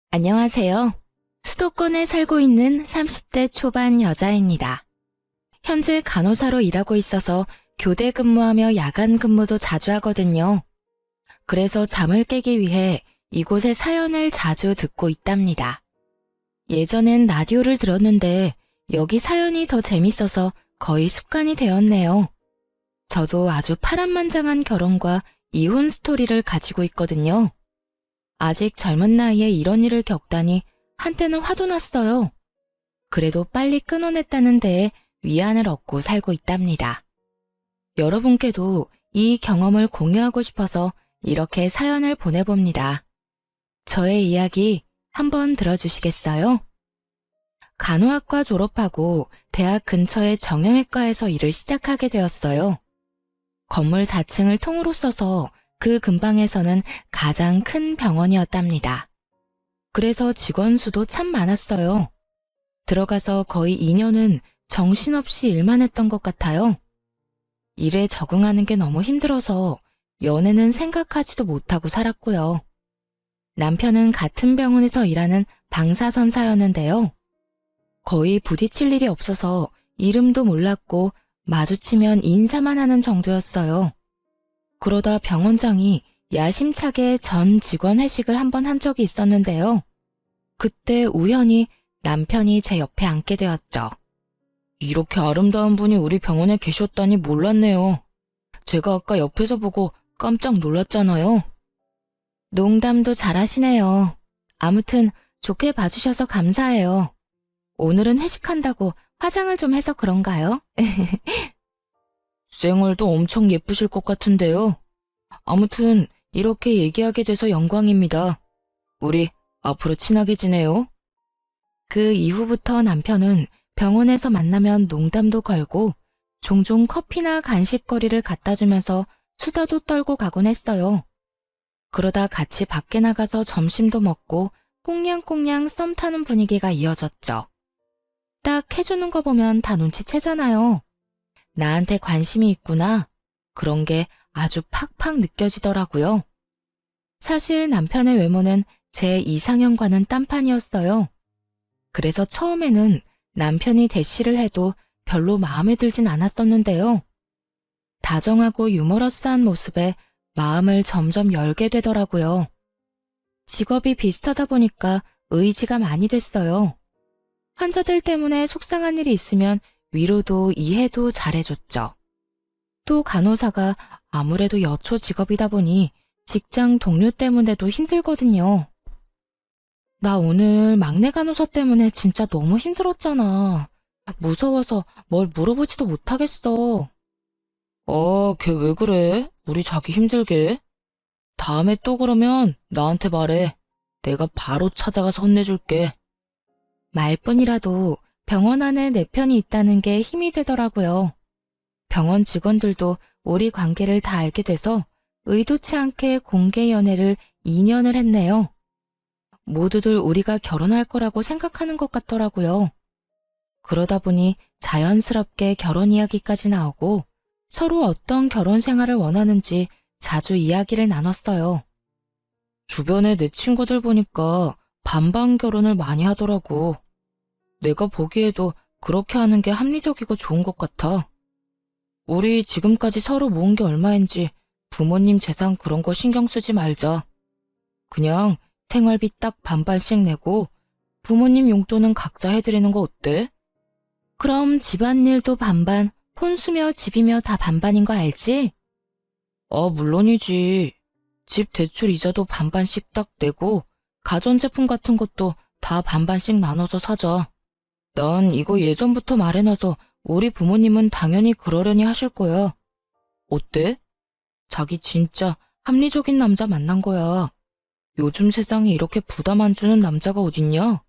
안녕하세요. 수도권에 살고 있는 30대 초반 여자입니다. 현재 간호사로 일하고 있어서 교대 근무하며 야간 근무도 자주 하거든요. 그래서 잠을 깨기 위해 이곳의 사연을 자주 듣고 있답니다. 예전엔 라디오를 들었는데 여기 사연이 더 재밌어서 거의 습관이 되었네요. 저도 아주 파란만장한 결혼과 이혼 스토리를 가지고 있거든요. 아직 젊은 나이에 이런 일을 겪다니 한때는 화도 났어요. 그래도 빨리 끊어냈다는 데에 위안을 얻고 살고 있답니다. 여러분께도 이 경험을 공유하고 싶어서 이렇게 사연을 보내봅니다. 저의 이야기 한번 들어주시겠어요? 간호학과 졸업하고 대학 근처의 정형외과에서 일을 시작하게 되었어요. 건물 4층을 통으로 써서 그 근방에서는 가장 큰 병원이었답니다. 그래서 직원 수도 참 많았어요. 들어가서 거의 2년은 정신없이 일만 했던 것 같아요. 일에 적응하는 게 너무 힘들어서 연애는 생각하지도 못하고 살았고요. 남편은 같은 병원에서 일하는 방사선사였는데요. 거의 부딪힐 일이 없어서 이름도 몰랐고 마주치면 인사만 하는 정도였어요. 그러다 병원장이 야심차게 전 직원 회식을 한번 한 적이 있었는데요. 그때 우연히 남편이 제 옆에 앉게 되었죠. 이렇게 아름다운 분이 우리 병원에 계셨다니 몰랐네요. 제가 아까 옆에서 보고 깜짝 놀랐잖아요. 농담도 잘하시네요. 아무튼 좋게 봐주셔서 감사해요. 오늘은 회식한다고 화장을 좀 해서 그런가요? 생얼도 엄청 예쁘실 것 같은데요. 아무튼 이렇게 얘기하게 돼서 영광입니다. 우리 앞으로 친하게 지내요. 그 이후부터 남편은 병원에서 만나면 농담도 걸고 종종 커피나 간식거리를 갖다 주면서 수다도 떨고 가곤 했어요. 그러다 같이 밖에 나가서 점심도 먹고 꽁냥꽁냥 썸 타는 분위기가 이어졌죠. 딱 해주는 거 보면 다 눈치채잖아요. 나한테 관심이 있구나. 그런 게 아주 팍팍 느껴지더라고요. 사실 남편의 외모는 제 이상형과는 딴판이었어요. 그래서 처음에는 남편이 대시를 해도 별로 마음에 들진 않았었는데요. 다정하고 유머러스한 모습에 마음을 점점 열게 되더라고요. 직업이 비슷하다 보니까 의지가 많이 됐어요. 환자들 때문에 속상한 일이 있으면 위로도 이해도 잘해줬죠. 또 간호사가 아무래도 여초 직업이다 보니 직장 동료 때문에도 힘들거든요. 나 오늘 막내 간호사 때문에 진짜 너무 힘들었잖아. 무서워서 뭘 물어보지도 못하겠어. 걔 왜 그래? 우리 자기 힘들게. 다음에 또 그러면 나한테 말해. 내가 바로 찾아가서 혼내줄게. 말뿐이라도 병원 안에 내 편이 있다는 게 힘이 되더라고요. 병원 직원들도 우리 관계를 다 알게 돼서 의도치 않게 공개 연애를 2년을 했네요. 모두들 우리가 결혼할 거라고 생각하는 것 같더라고요. 그러다 보니 자연스럽게 결혼 이야기까지 나오고 서로 어떤 결혼 생활을 원하는지 자주 이야기를 나눴어요. 주변에 내 친구들 보니까 반반 결혼을 많이 하더라고. 내가 보기에도 그렇게 하는 게 합리적이고 좋은 것 같아. 우리 지금까지 서로 모은 게 얼마인지 부모님 재산 그런 거 신경 쓰지 말자. 그냥 생활비 딱 반반씩 내고 부모님 용돈은 각자 해드리는 거 어때? 그럼 집안일도 반반, 혼수며 집이며 다 반반인 거 알지? 물론이지. 집 대출 이자도 반반씩 딱 내고 가전제품 같은 것도 다 반반씩 나눠서 사자. 난 이거 예전부터 말해놔서 우리 부모님은 당연히 그러려니 하실 거야. 어때? 자기 진짜 합리적인 남자 만난 거야. 요즘 세상에 이렇게 부담 안 주는 남자가 어딨냐?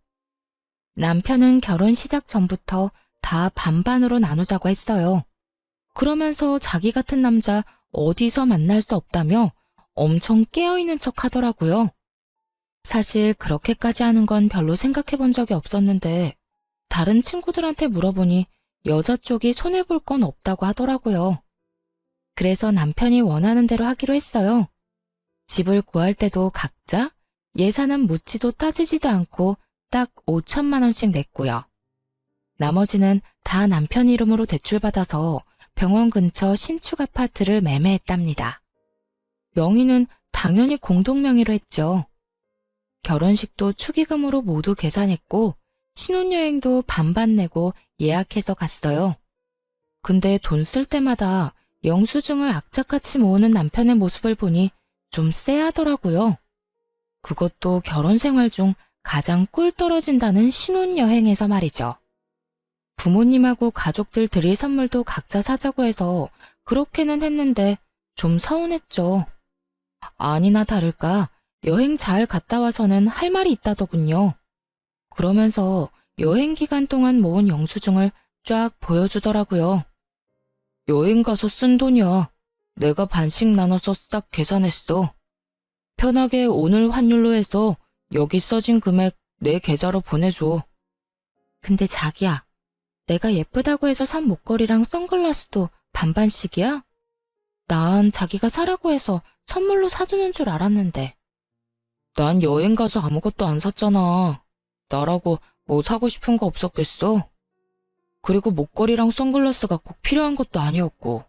남편은 결혼 시작 전부터 다 반반으로 나누자고 했어요. 그러면서 자기 같은 남자 어디서 만날 수 없다며 엄청 깨어있는 척 하더라고요. 사실 그렇게까지 하는 건 별로 생각해 본 적이 없었는데 다른 친구들한테 물어보니 여자 쪽이 손해볼 건 없다고 하더라고요. 그래서 남편이 원하는 대로 하기로 했어요. 집을 구할 때도 각자 예산은 묻지도 따지지도 않고 딱 5천만 원씩 냈고요. 나머지는 다 남편 이름으로 대출받아서 병원 근처 신축 아파트를 매매했답니다. 명의는 당연히 공동명의로 했죠. 결혼식도 축의금으로 모두 계산했고 신혼여행도 반반 내고 예약해서 갔어요. 근데 돈 쓸 때마다 영수증을 악착같이 모으는 남편의 모습을 보니 좀 쎄하더라고요. 그것도 결혼 생활 중 가장 꿀 떨어진다는 신혼여행에서 말이죠. 부모님하고 가족들 드릴 선물도 각자 사자고 해서 그렇게는 했는데 좀 서운했죠. 아니나 다를까 여행 잘 갔다 와서는 할 말이 있다더군요. 그러면서 여행 기간 동안 모은 영수증을 쫙 보여주더라고요. 여행 가서 쓴 돈이야. 내가 반씩 나눠서 싹 계산했어. 편하게 오늘 환율로 해서 여기 써진 금액 내 계좌로 보내줘. 근데 자기야, 내가 예쁘다고 해서 산 목걸이랑 선글라스도 반반씩이야? 난 자기가 사라고 해서 선물로 사주는 줄 알았는데. 난 여행 가서 아무것도 안 샀잖아. 나라고 뭐 사고 싶은 거 없었겠어? 그리고 목걸이랑 선글라스가 꼭 필요한 것도 아니었고.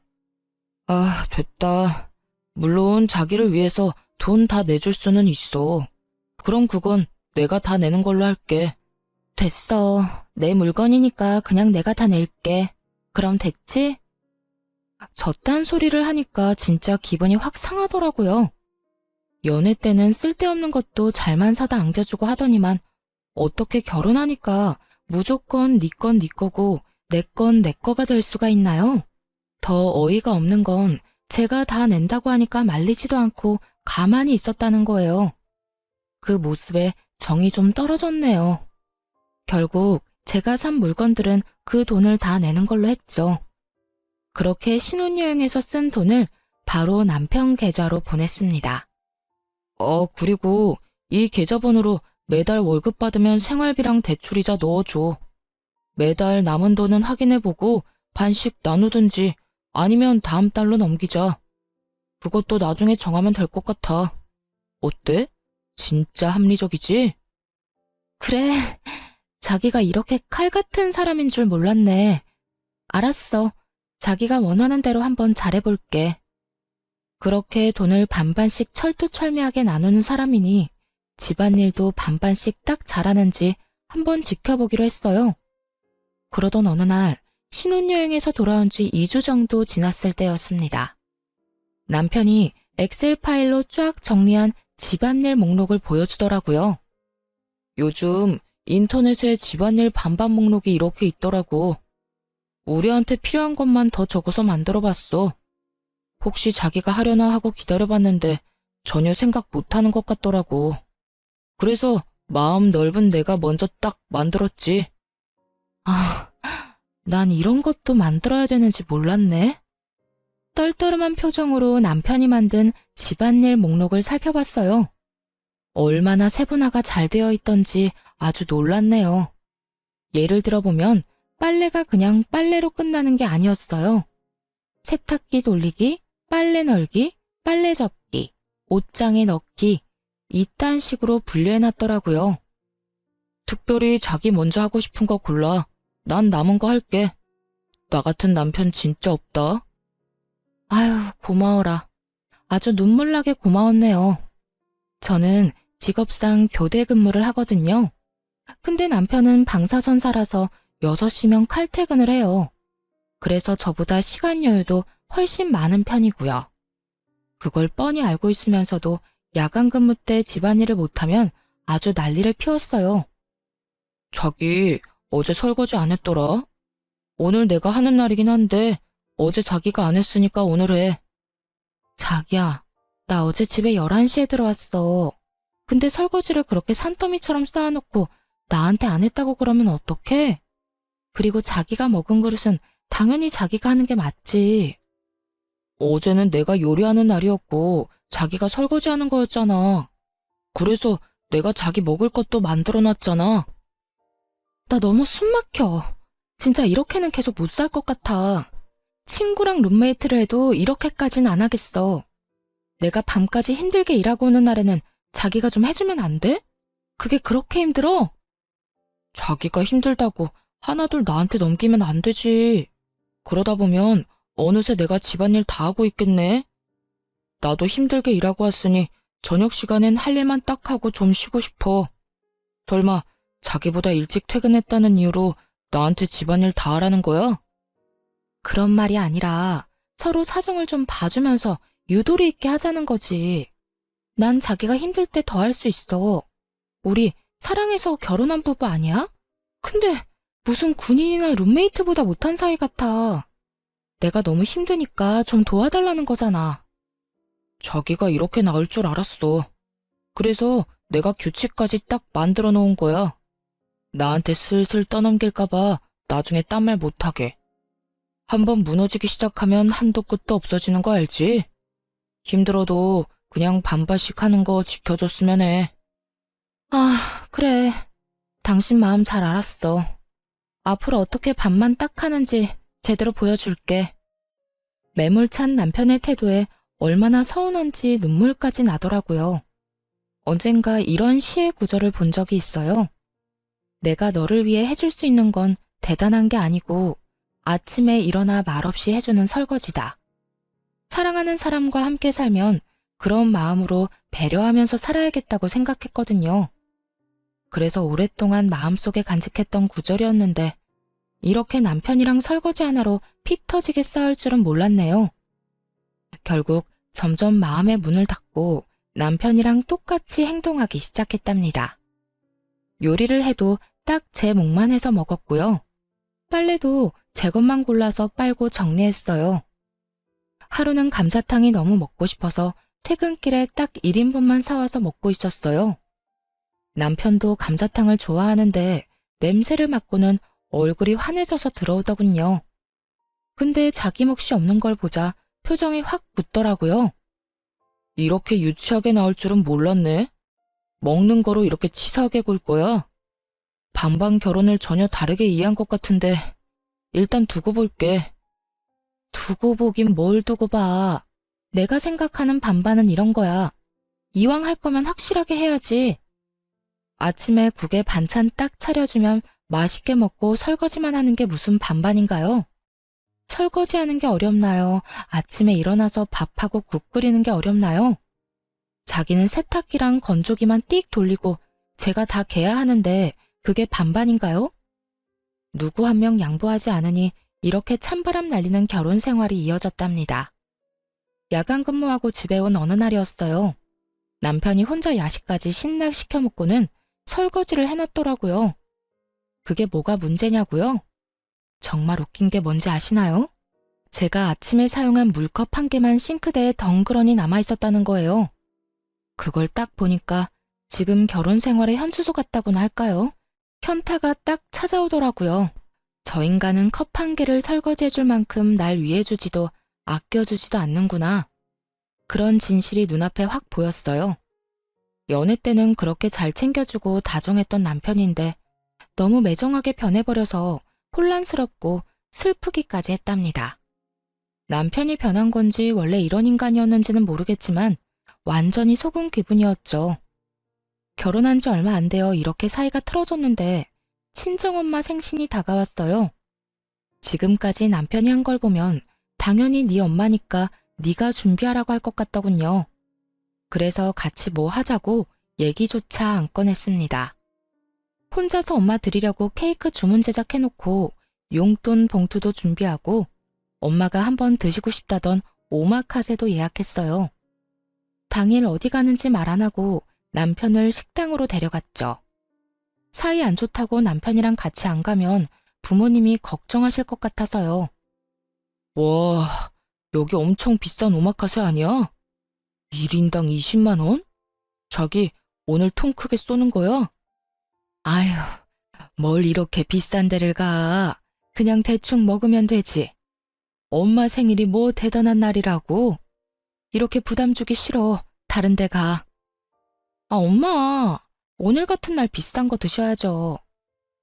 아, 됐다. 물론 자기를 위해서 돈 다 내줄 수는 있어. 그럼 그건 내가 다 내는 걸로 할게. 됐어. 내 물건이니까 그냥 내가 다 낼게. 그럼 됐지? 저딴 소리를 하니까 진짜 기분이 확 상하더라고요. 연애 때는 쓸데없는 것도 잘만 사다 안겨주고 하더니만 어떻게 결혼하니까 무조건 네 건 네 거고 내 건 내 거가 될 수가 있나요? 더 어이가 없는 건 제가 다 낸다고 하니까 말리지도 않고 가만히 있었다는 거예요. 그 모습에 정이 좀 떨어졌네요. 결국 제가 산 물건들은 그 돈을 다 내는 걸로 했죠. 그렇게 신혼여행에서 쓴 돈을 바로 남편 계좌로 보냈습니다. 그리고 이 계좌번호로 매달 월급 받으면 생활비랑 대출이자 넣어줘. 매달 남은 돈은 확인해보고 반씩 나누든지 아니면 다음 달로 넘기자. 그것도 나중에 정하면 될 것 같아. 어때? 진짜 합리적이지? 그래, 자기가 이렇게 칼 같은 사람인 줄 몰랐네. 알았어. 자기가 원하는 대로 한번 잘해볼게. 그렇게 돈을 반반씩 철두철미하게 나누는 사람이니 집안일도 반반씩 딱 잘하는지 한번 지켜보기로 했어요. 그러던 어느 날 신혼여행에서 돌아온 지 2주 정도 지났을 때였습니다. 남편이 엑셀 파일로 쫙 정리한 집안일 목록을 보여주더라고요. 요즘 인터넷에 집안일 반반 목록이 이렇게 있더라고. 우리한테 필요한 것만 더 적어서 만들어봤어. 혹시 자기가 하려나 하고 기다려봤는데 전혀 생각 못하는 것 같더라고. 그래서 마음 넓은 내가 먼저 딱 만들었지. 아, 난 이런 것도 만들어야 되는지 몰랐네. 떨떠름한 표정으로 남편이 만든 집안일 목록을 살펴봤어요. 얼마나 세분화가 잘 되어 있던지 아주 놀랐네요. 예를 들어보면 빨래가 그냥 빨래로 끝나는 게 아니었어요. 세탁기 돌리기, 빨래 널기, 빨래 접기, 옷장에 넣기, 이딴 식으로 분류해놨더라고요. 특별히 자기 먼저 하고 싶은 거 골라. 난 남은 거 할게. 나 같은 남편 진짜 없다. 아유, 고마워라. 아주 눈물나게 고마웠네요. 저는 직업상 교대 근무를 하거든요. 근데 남편은 방사선사라서 6시면 칼퇴근을 해요. 그래서 저보다 시간 여유도 훨씬 많은 편이고요. 그걸 뻔히 알고 있으면서도 야간 근무 때 집안일을 못하면 아주 난리를 피웠어요. 자기 어제 설거지 안 했더라? 오늘 내가 하는 날이긴 한데 어제 자기가 안 했으니까 오늘 해. 자기야, 나 어제 집에 11시에 들어왔어. 근데 설거지를 그렇게 산더미처럼 쌓아놓고 나한테 안 했다고 그러면 어떡해? 그리고 자기가 먹은 그릇은 당연히 자기가 하는 게 맞지. 어제는 내가 요리하는 날이었고 자기가 설거지하는 거였잖아. 그래서 내가 자기 먹을 것도 만들어놨잖아. 나 너무 숨 막혀. 진짜 이렇게는 계속 못 살 것 같아. 친구랑 룸메이트를 해도 이렇게까진 안 하겠어. 내가 밤까지 힘들게 일하고 오는 날에는 자기가 좀 해주면 안 돼? 그게 그렇게 힘들어? 자기가 힘들다고 하나둘 나한테 넘기면 안 되지. 그러다 보면 어느새 내가 집안일 다 하고 있겠네. 나도 힘들게 일하고 왔으니 저녁 시간엔 할 일만 딱 하고 좀 쉬고 싶어. 설마 자기보다 일찍 퇴근했다는 이유로 나한테 집안일 다 하라는 거야? 그런 말이 아니라 서로 사정을 좀 봐주면서 유도리 있게 하자는 거지. 난 자기가 힘들 때 더 할 수 있어. 우리 사랑해서 결혼한 부부 아니야? 근데 무슨 군인이나 룸메이트보다 못한 사이 같아. 내가 너무 힘드니까 좀 도와달라는 거잖아. 자기가 이렇게 나올 줄 알았어. 그래서 내가 규칙까지 딱 만들어 놓은 거야. 나한테 슬슬 떠넘길까봐 나중에 딴 말 못하게. 한번 무너지기 시작하면 한도 끝도 없어지는 거 알지? 힘들어도 그냥 반반씩 하는 거 지켜줬으면 해. 아, 그래. 당신 마음 잘 알았어. 앞으로 어떻게 반만 딱 하는지 제대로 보여줄게. 매몰찬 남편의 태도에 얼마나 서운한지 눈물까지 나더라고요. 언젠가 이런 시의 구절을 본 적이 있어요. 내가 너를 위해 해줄 수 있는 건 대단한 게 아니고 아침에 일어나 말없이 해주는 설거지다. 사랑하는 사람과 함께 살면 그런 마음으로 배려하면서 살아야겠다고 생각했거든요. 그래서 오랫동안 마음속에 간직했던 구절이었는데 이렇게 남편이랑 설거지 하나로 피 터지게 싸울 줄은 몰랐네요. 결국 점점 마음의 문을 닫고 남편이랑 똑같이 행동하기 시작했답니다. 요리를 해도 딱 제 몫만 해서 먹었고요. 빨래도 제 것만 골라서 빨고 정리했어요. 하루는 감자탕이 너무 먹고 싶어서 퇴근길에 딱 1인분만 사와서 먹고 있었어요. 남편도 감자탕을 좋아하는데 냄새를 맡고는 얼굴이 환해져서 들어오더군요. 근데 자기 몫이 없는 걸 보자 표정이 확 굳더라고요. 이렇게 유치하게 나올 줄은 몰랐네. 먹는 거로 이렇게 치사하게 굴 거야? 반반 결혼을 전혀 다르게 이해한 것 같은데 일단 두고 볼게. 두고 보긴 뭘 두고 봐. 내가 생각하는 반반은 이런 거야. 이왕 할 거면 확실하게 해야지. 아침에 국에 반찬 딱 차려주면 맛있게 먹고 설거지만 하는 게 무슨 반반인가요? 설거지하는 게 어렵나요? 아침에 일어나서 밥하고 국 끓이는 게 어렵나요? 자기는 세탁기랑 건조기만 띡 돌리고 제가 다 개야 하는데 그게 반반인가요? 누구 한 명 양보하지 않으니 이렇게 찬바람 날리는 결혼 생활이 이어졌답니다. 야간 근무하고 집에 온 어느 날이었어요. 남편이 혼자 야식까지 신나 시켜 먹고는 설거지를 해놨더라고요. 그게 뭐가 문제냐고요? 정말 웃긴 게 뭔지 아시나요? 제가 아침에 사용한 물컵 한 개만 싱크대에 덩그러니 남아있었다는 거예요. 그걸 딱 보니까 지금 결혼 생활의 현수소 같다고나 할까요? 현타가 딱 찾아오더라고요. 저 인간은 컵 한 개를 설거지해줄 만큼 날 위해주지도 아껴주지도 않는구나. 그런 진실이 눈앞에 확 보였어요. 연애 때는 그렇게 잘 챙겨주고 다정했던 남편인데 너무 매정하게 변해버려서 혼란스럽고 슬프기까지 했답니다. 남편이 변한 건지 원래 이런 인간이었는지는 모르겠지만 완전히 속은 기분이었죠. 결혼한 지 얼마 안 되어 이렇게 사이가 틀어졌는데 친정엄마 생신이 다가왔어요. 지금까지 남편이 한 걸 보면 당연히 네 엄마니까 네가 준비하라고 할 것 같더군요. 그래서 같이 뭐 하자고 얘기조차 안 꺼냈습니다. 혼자서 엄마 드리려고 케이크 주문 제작해놓고 용돈 봉투도 준비하고 엄마가 한번 드시고 싶다던 오마카세도 예약했어요. 당일 어디 가는지 말 안 하고 남편을 식당으로 데려갔죠. 사이 안 좋다고 남편이랑 같이 안 가면 부모님이 걱정하실 것 같아서요. 와, 여기 엄청 비싼 오마카세 아니야? 1인당 20만 원? 자기 오늘 통 크게 쏘는 거야? 아휴, 뭘 이렇게 비싼 데를 가. 그냥 대충 먹으면 되지. 엄마 생일이 뭐 대단한 날이라고. 이렇게 부담 주기 싫어. 다른 데 가. 아, 엄마. 오늘 같은 날 비싼 거 드셔야죠.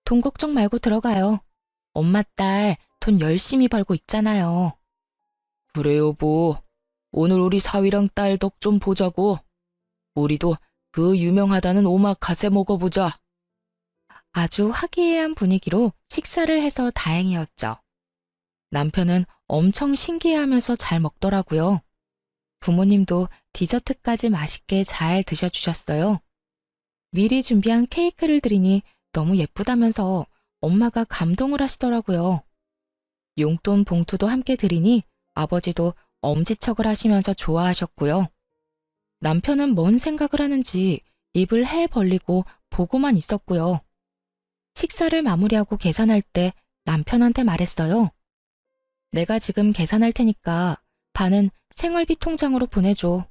돈 걱정 말고 들어가요. 엄마 딸 돈 열심히 벌고 있잖아요. 그래 여보. 오늘 우리 사위랑 딸 덕 좀 보자고. 우리도 그 유명하다는 오마카세 먹어보자. 아주 화기애애한 분위기로 식사를 해서 다행이었죠. 남편은 엄청 신기해하면서 잘 먹더라고요. 부모님도 디저트까지 맛있게 잘 드셔주셨어요. 미리 준비한 케이크를 드리니 너무 예쁘다면서 엄마가 감동을 하시더라고요. 용돈 봉투도 함께 드리니 아버지도 엄지척을 하시면서 좋아하셨고요. 남편은 뭔 생각을 하는지 입을 해 벌리고 보고만 있었고요. 식사를 마무리하고 계산할 때 남편한테 말했어요. 내가 지금 계산할 테니까 반은 생활비 통장으로 보내줘.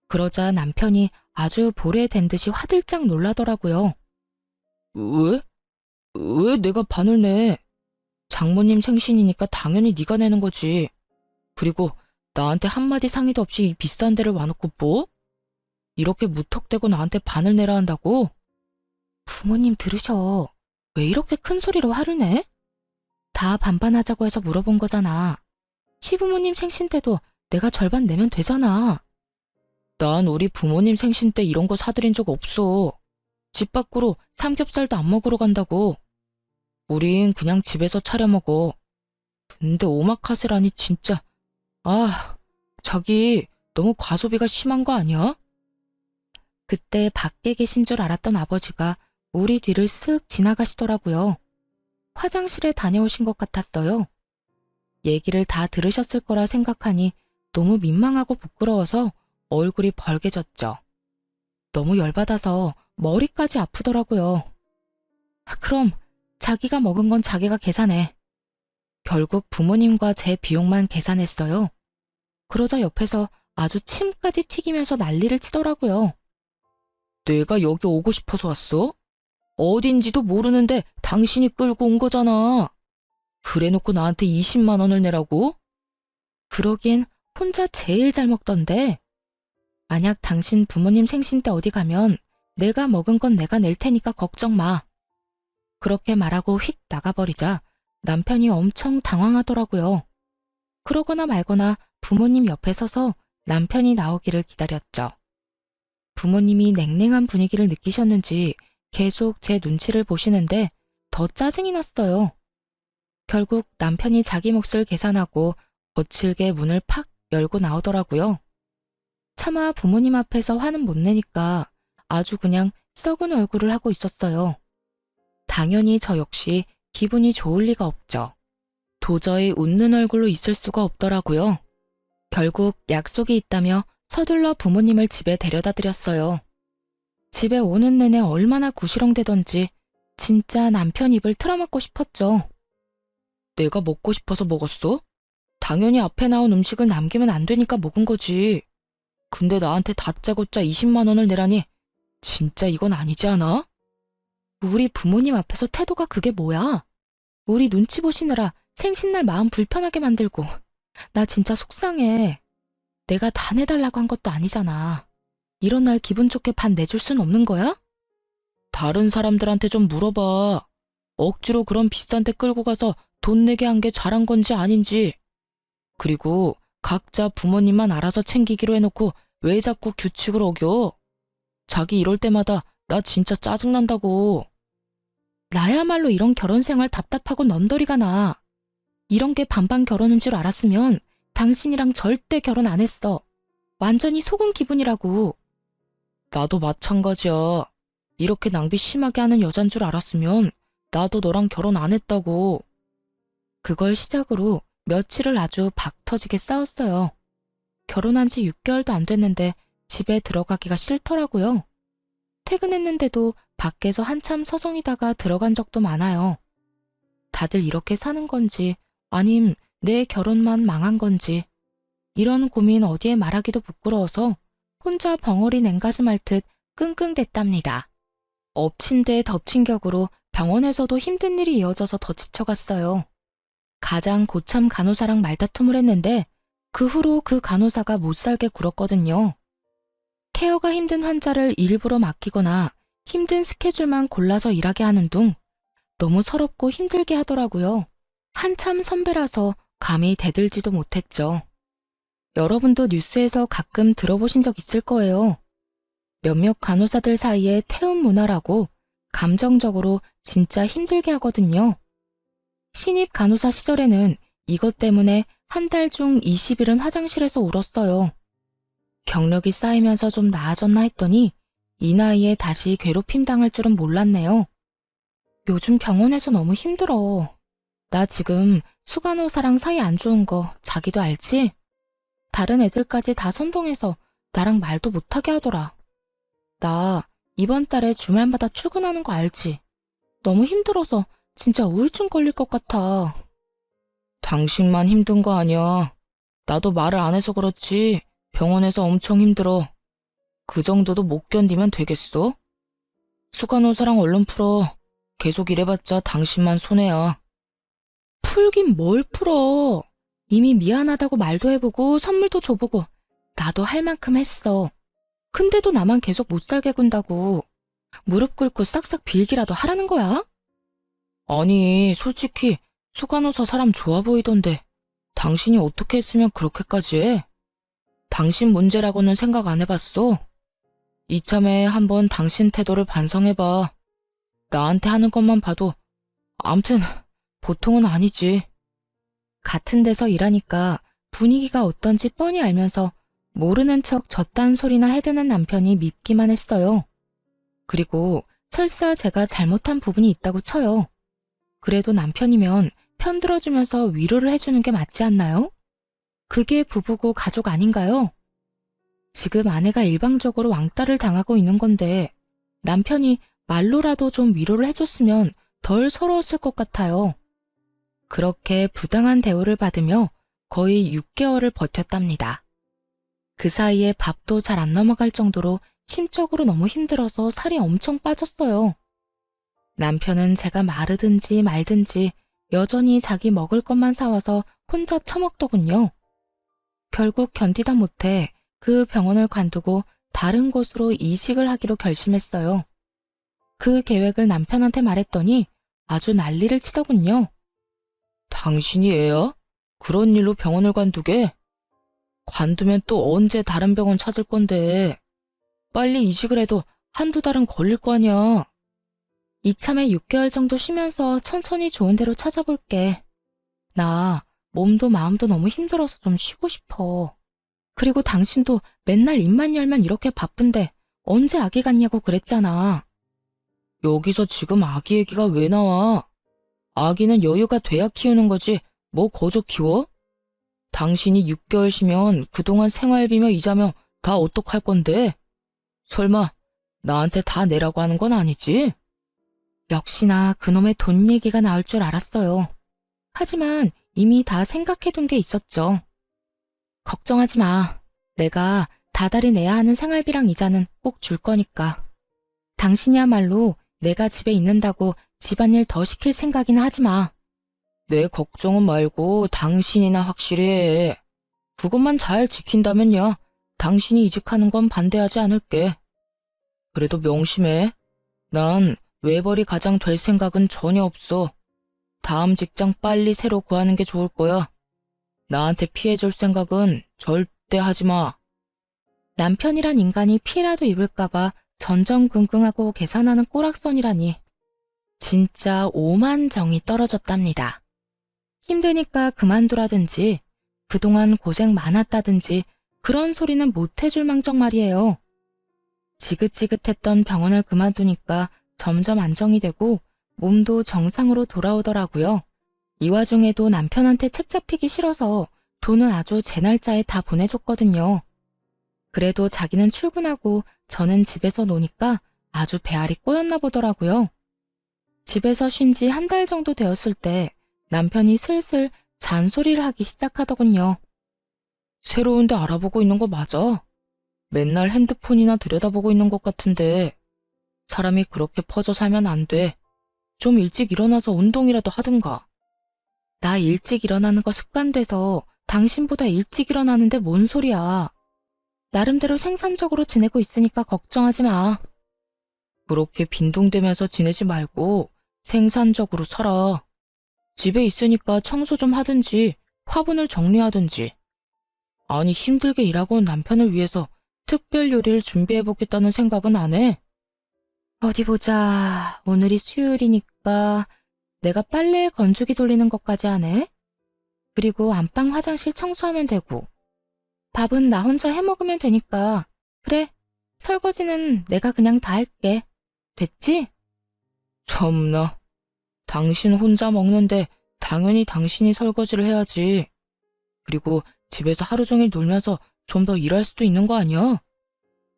그러자 남편이 아주 보레된 듯이 화들짝 놀라더라고요. 왜? 왜 내가 반을 내? 장모님 생신이니까 당연히 네가 내는 거지. 그리고 나한테 한마디 상의도 없이 이 비싼 데를 와놓고 뭐? 이렇게 무턱대고 나한테 반을 내라 한다고? 부모님 들으셔. 왜 이렇게 큰 소리로 화를 내? 다 반반하자고 해서 물어본 거잖아. 시부모님 생신 때도 내가 절반 내면 되잖아. 난 우리 부모님 생신 때 이런 거 사드린 적 없어. 집 밖으로 삼겹살도 안 먹으러 간다고. 우린 그냥 집에서 차려 먹어. 근데 오마카세라니 진짜. 아, 자기 너무 과소비가 심한 거 아니야? 그때 밖에 계신 줄 알았던 아버지가 우리 뒤를 쓱 지나가시더라고요. 화장실에 다녀오신 것 같았어요. 얘기를 다 들으셨을 거라 생각하니 너무 민망하고 부끄러워서 얼굴이 벌개졌죠. 너무 열받아서 머리까지 아프더라고요. 그럼 자기가 먹은 건 자기가 계산해. 결국 부모님과 제 비용만 계산했어요. 그러자 옆에서 아주 침까지 튀기면서 난리를 치더라고요. 내가 여기 오고 싶어서 왔어? 어딘지도 모르는데 당신이 끌고 온 거잖아. 그래놓고 나한테 20만 원을 내라고? 그러긴 혼자 제일 잘 먹던데. 만약 당신 부모님 생신 때 어디 가면 내가 먹은 건 내가 낼 테니까 걱정 마. 그렇게 말하고 휙 나가버리자 남편이 엄청 당황하더라고요. 그러거나 말거나 부모님 옆에 서서 남편이 나오기를 기다렸죠. 부모님이 냉랭한 분위기를 느끼셨는지 계속 제 눈치를 보시는데 더 짜증이 났어요. 결국 남편이 자기 몫을 계산하고 거칠게 문을 팍 열고 나오더라고요. 차마 부모님 앞에서 화는 못 내니까 아주 그냥 썩은 얼굴을 하고 있었어요. 당연히 저 역시 기분이 좋을 리가 없죠. 도저히 웃는 얼굴로 있을 수가 없더라고요. 결국 약속이 있다며 서둘러 부모님을 집에 데려다 드렸어요. 집에 오는 내내 얼마나 구시렁대던지 진짜 남편 입을 틀어막고 싶었죠. 내가 먹고 싶어서 먹었어? 당연히 앞에 나온 음식을 남기면 안 되니까 먹은 거지. 근데 나한테 다짜고짜 20만 원을 내라니 진짜 이건 아니지 않아? 우리 부모님 앞에서 태도가 그게 뭐야? 우리 눈치 보시느라 생신날 마음 불편하게 만들고 나 진짜 속상해. 내가 다 내달라고 한 것도 아니잖아. 이런 날 기분 좋게 반 내줄 순 없는 거야? 다른 사람들한테 좀 물어봐. 억지로 그런 비싼 데 끌고 가서 돈 내게 한 게 잘한 건지 아닌지. 그리고 각자 부모님만 알아서 챙기기로 해놓고 왜 자꾸 규칙을 어겨? 자기 이럴 때마다 나 진짜 짜증난다고. 나야말로 이런 결혼 생활 답답하고 넌더리가 나. 이런 게 반반 결혼인 줄 알았으면 당신이랑 절대 결혼 안 했어. 완전히 속은 기분이라고. 나도 마찬가지야. 이렇게 낭비 심하게 하는 여잔 줄 알았으면 나도 너랑 결혼 안 했다고. 그걸 시작으로 며칠을 아주 박 터지게 싸웠어요. 결혼한 지 6개월도 안 됐는데 집에 들어가기가 싫더라고요. 퇴근했는데도 밖에서 한참 서성이다가 들어간 적도 많아요. 다들 이렇게 사는 건지 아님 내 결혼만 망한 건지 이런 고민 어디에 말하기도 부끄러워서 혼자 벙어리 냉가슴 앓듯 끙끙댔답니다. 엎친 데 덮친 격으로 병원에서도 힘든 일이 이어져서 더 지쳐갔어요. 가장 고참 간호사랑 말다툼을 했는데 그 후로 그 간호사가 못살게 굴었거든요. 케어가 힘든 환자를 일부러 맡기거나 힘든 스케줄만 골라서 일하게 하는 둥 너무 서럽고 힘들게 하더라고요. 한참 선배라서 감히 대들지도 못했죠. 여러분도 뉴스에서 가끔 들어보신 적 있을 거예요. 몇몇 간호사들 사이에 태움 문화라고 감정적으로 진짜 힘들게 하거든요. 신입 간호사 시절에는 이것 때문에 한 달 중 20일은 화장실에서 울었어요. 경력이 쌓이면서 좀 나아졌나 했더니 이 나이에 다시 괴롭힘 당할 줄은 몰랐네요. 요즘 병원에서 너무 힘들어. 나 지금 수간호사랑 사이 안 좋은 거 자기도 알지? 다른 애들까지 다 선동해서 나랑 말도 못하게 하더라. 나 이번 달에 주말마다 출근하는 거 알지? 너무 힘들어서 진짜 우울증 걸릴 것 같아. 당신만 힘든 거 아니야. 나도 말을 안 해서 그렇지. 병원에서 엄청 힘들어. 그 정도도 못 견디면 되겠어? 수간호사랑 얼른 풀어. 계속 일해봤자 당신만 손해야. 풀긴 뭘 풀어. 이미 미안하다고 말도 해보고 선물도 줘보고 나도 할 만큼 했어. 근데도 나만 계속 못 살게 군다고. 무릎 꿇고 싹싹 빌기라도 하라는 거야? 아니, 솔직히 수간호사 사람 좋아 보이던데 당신이 어떻게 했으면 그렇게까지 해? 당신 문제라고는 생각 안 해봤어? 이참에 한번 당신 태도를 반성해봐. 나한테 하는 것만 봐도 암튼 보통은 아니지. 같은 데서 일하니까 분위기가 어떤지 뻔히 알면서 모르는 척 저딴 소리나 해대는 남편이 밉기만 했어요. 그리고 설사 제가 잘못한 부분이 있다고 쳐요. 그래도 남편이면 편들어주면서 위로를 해주는 게 맞지 않나요? 그게 부부고 가족 아닌가요? 지금 아내가 일방적으로 왕따를 당하고 있는 건데 남편이 말로라도 좀 위로를 해줬으면 덜 서러웠을 것 같아요. 그렇게 부당한 대우를 받으며 거의 6개월을 버텼답니다. 그 사이에 밥도 잘 안 넘어갈 정도로 심적으로 너무 힘들어서 살이 엄청 빠졌어요. 남편은 제가 마르든지 말든지 여전히 자기 먹을 것만 사와서 혼자 처먹더군요. 결국 견디다 못해 그 병원을 관두고 다른 곳으로 이직을 하기로 결심했어요. 그 계획을 남편한테 말했더니 아주 난리를 치더군요. 당신이 애야? 그런 일로 병원을 관두게? 관두면 또 언제 다른 병원 찾을 건데. 빨리 이직을 해도 한두 달은 걸릴 거 아니야. 이참에 6개월 정도 쉬면서 천천히 좋은 데로 찾아볼게. 나 몸도 마음도 너무 힘들어서 좀 쉬고 싶어. 그리고 당신도 맨날 입만 열면 이렇게 바쁜데 언제 아기 갖냐고 그랬잖아. 여기서 지금 아기 얘기가 왜 나와? 아기는 여유가 돼야 키우는 거지 뭐 거저 키워? 당신이 6개월 쉬면 그동안 생활비며 이자며 다 어떡할 건데? 설마 나한테 다 내라고 하는 건 아니지? 역시나 그놈의 돈 얘기가 나올 줄 알았어요. 하지만 이미 다 생각해둔 게 있었죠. 걱정하지 마. 내가 다달이 내야 하는 생활비랑 이자는 꼭 줄 거니까. 당신이야말로 내가 집에 있는다고 집안일 더 시킬 생각이나 하지 마. 내 걱정은 말고 당신이나 확실히 해. 그것만 잘 지킨다면야 당신이 이직하는 건 반대하지 않을게. 그래도 명심해. 난 외벌이 가장 될 생각은 전혀 없어. 다음 직장 빨리 새로 구하는 게 좋을 거야. 나한테 피해줄 생각은 절대 하지 마. 남편이란 인간이 피해라도 입을까봐 전전긍긍하고 계산하는 꼬락선이라니. 진짜 오만정이 떨어졌답니다. 힘드니까 그만두라든지 그동안 고생 많았다든지 그런 소리는 못 해줄 망정 말이에요. 지긋지긋했던 병원을 그만두니까 점점 안정이 되고 몸도 정상으로 돌아오더라고요. 이 와중에도 남편한테 책 잡히기 싫어서 돈은 아주 제 날짜에 다 보내줬거든요. 그래도 자기는 출근하고 저는 집에서 노니까 아주 배알이 꼬였나 보더라고요. 집에서 쉰 지 한 달 정도 되었을 때 남편이 슬슬 잔소리를 하기 시작하더군요. 새로운데 알아보고 있는 거 맞아? 맨날 핸드폰이나 들여다보고 있는 것 같은데 사람이 그렇게 퍼져 살면 안 돼. 좀 일찍 일어나서 운동이라도 하든가. 나 일찍 일어나는 거 습관돼서 당신보다 일찍 일어나는데 뭔 소리야. 나름대로 생산적으로 지내고 있으니까 걱정하지 마. 그렇게 빈둥대면서 지내지 말고 생산적으로 살아. 집에 있으니까 청소 좀 하든지 화분을 정리하든지. 아니 힘들게 일하고 온 남편을 위해서 특별 요리를 준비해보겠다는 생각은 안 해? 어디 보자. 오늘이 수요일이니까 내가 빨래 건조기 돌리는 것까지 하네. 그리고 안방 화장실 청소하면 되고. 밥은 나 혼자 해 먹으면 되니까. 그래, 설거지는 내가 그냥 다 할게. 됐지? 참나. 당신 혼자 먹는데 당연히 당신이 설거지를 해야지. 그리고 집에서 하루 종일 놀면서 좀 더 일할 수도 있는 거 아니야?